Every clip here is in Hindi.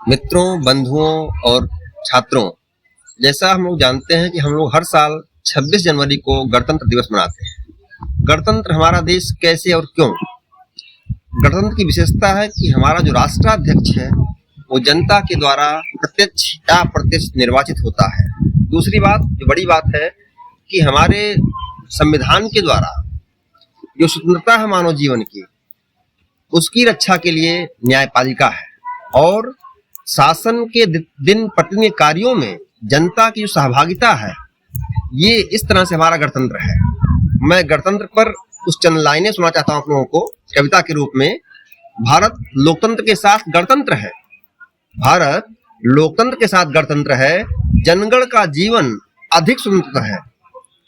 मित्रों, बंधुओं और छात्रों, जैसा हम लोग जानते हैं कि हम लोग हर साल 26 जनवरी को गणतंत्र दिवस मनाते हैं। गणतंत्र हमारा देश कैसे और क्यों? गणतंत्र की विशेषता है कि हमारा जो राष्ट्राध्यक्ष है वो जनता के द्वारा प्रत्यक्ष या अप्रत्यक्ष निर्वाचित होता है। दूसरी बात, जो बड़ी बात है कि हमारे संविधान के द्वारा जो स्वतंत्रता है मानव जीवन की, उसकी रक्षा के लिए न्यायपालिका है और शासन के दिन प्रतिदिन कार्यों में जनता की जो सहभागिता है, ये इस तरह से हमारा गणतंत्र है। मैं गणतंत्र पर कुछ चंद लाइनें सुना चाहता हूं आप लोगों को कविता के रूप में। भारत लोकतंत्र के साथ गणतंत्र है, भारत लोकतंत्र के साथ गणतंत्र है, जनगण का जीवन अधिक स्वतंत्र है,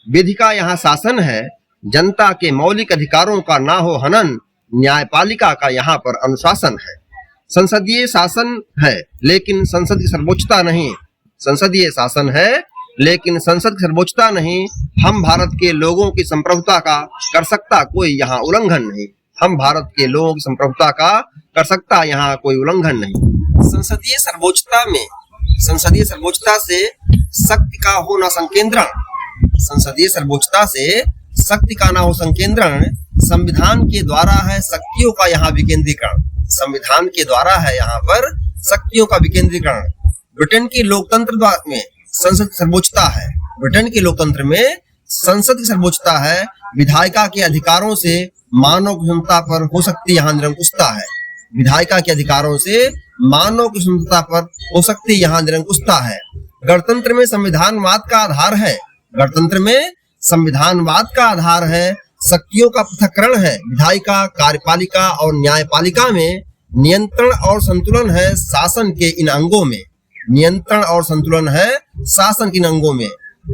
विधि का यहाँ शासन है, जनता के मौलिक अधिकारों का ना हो हनन, न्यायपालिका का यहाँ पर अनुशासन है। संसदीय शासन है लेकिन संसद की सर्वोच्चता नहीं, संसदीय शासन है लेकिन संसद की सर्वोच्चता नहीं। हम भारत के लोगों की संप्रभुता का कर सकता कोई यहाँ उल्लंघन नहीं, हम भारत के लोगों की संप्रभुता का कर सकता यहाँ कोई उल्लंघन नहीं। संसदीय सर्वोच्चता में, संसदीय सर्वोच्चता से शक्ति का हो न संकेंद्रण, संसदीय सर्वोच्चता से शक्ति का ना हो संकेंद्रण, संविधान के द्वारा है शक्तियों का यहाँ विकेंद्रीकरण, संविधान के द्वारा है यहाँ पर शक्तियों का विकेंद्रीकरण। ब्रिटेन की लोकतंत्र में संसद की सर्वोच्चता है, ब्रिटेन के लोकतंत्र में संसद की सर्वोच्चता है, विधायिका के अधिकारों से मानव की स्वतंत्रता पर हो सकती यहाँ निरंकुशता है, विधायिका के अधिकारों से मानव की स्वतंत्रता पर हो सकती यहाँ निरंकुशता है। गणतंत्र में संविधानवाद का आधार है, गणतंत्र में संविधानवाद का आधार है, शक्तियों का पृथक्करण है, विधायिका, कार्यपालिका और न्यायपालिका में नियंत्रण और संतुलन है शासन के इन अंगों में, नियंत्रण और संतुलन है शासन के इन अंगों में,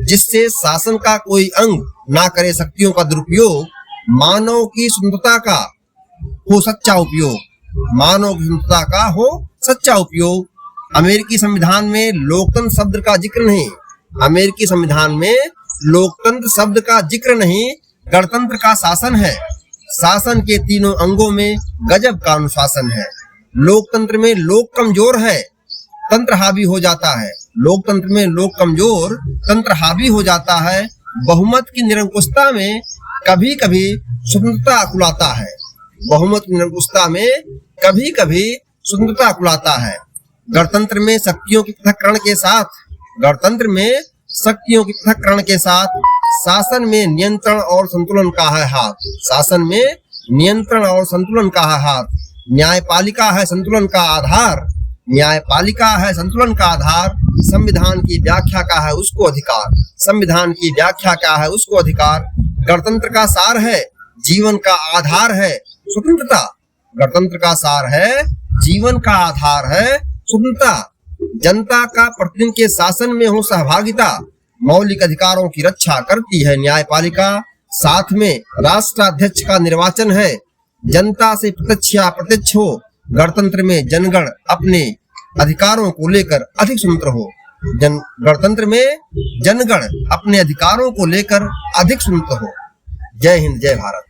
जिससे शासन का कोई अंग ना करे शक्तियों का दुरुपयोग, मानव की स्वतंत्रता का हो सच्चा उपयोग, मानव की स्वतंत्रता का हो सच्चा उपयोग। अमेरिकी संविधान में लोकतंत्र शब्द का जिक्र नहीं, अमेरिकी संविधान में लोकतंत्र शब्द का जिक्र नहीं, गणतंत्र का शासन है, शासन के तीनों अंगों में गजब का अनुशासन है। लोकतंत्र में लोग कमजोर है, तंत्र हावी हो जाता है, लोकतंत्र में लोग कमजोर, तंत्र हावी हो जाता है। बहुमत की निरंकुशता में कभी कभी स्वतंत्रता कुलाता है, बहुमत की निरंकुशता में कभी कभी स्वतंत्रता कुलाता है। गणतंत्र में शक्तियों के पृथक्करण के साथ, गणतंत्र में शक्तियों के पृथक्करण के साथ शासन में नियंत्रण और संतुलन का है हाथ, शासन में नियंत्रण और संतुलन का है हाथ। न्यायपालिका है संतुलन का आधार, न्यायपालिका है संतुलन का आधार। संविधान की व्याख्या का है उसको अधिकार, संविधान की व्याख्या का है उसको अधिकार। गणतंत्र का सार है, जीवन का आधार है स्वतंत्रता, गणतंत्र का सार है, जीवन का आधार है स्वतंत्रता। जनता का प्रतिदिन के शासन में हो सहभागिता, मौलिक अधिकारों की रक्षा करती है न्यायपालिका। साथ में राष्ट्राध्यक्ष का निर्वाचन है, जनता से प्रत्यक्ष या अप्रत्यक्ष हो। गणतंत्र में जनगण अपने अधिकारों को लेकर अधिक स्वतंत्र हो, गणतंत्र में जनगण अपने अधिकारों को लेकर अधिक स्वतंत्र हो। जय हिंद, जय भारत।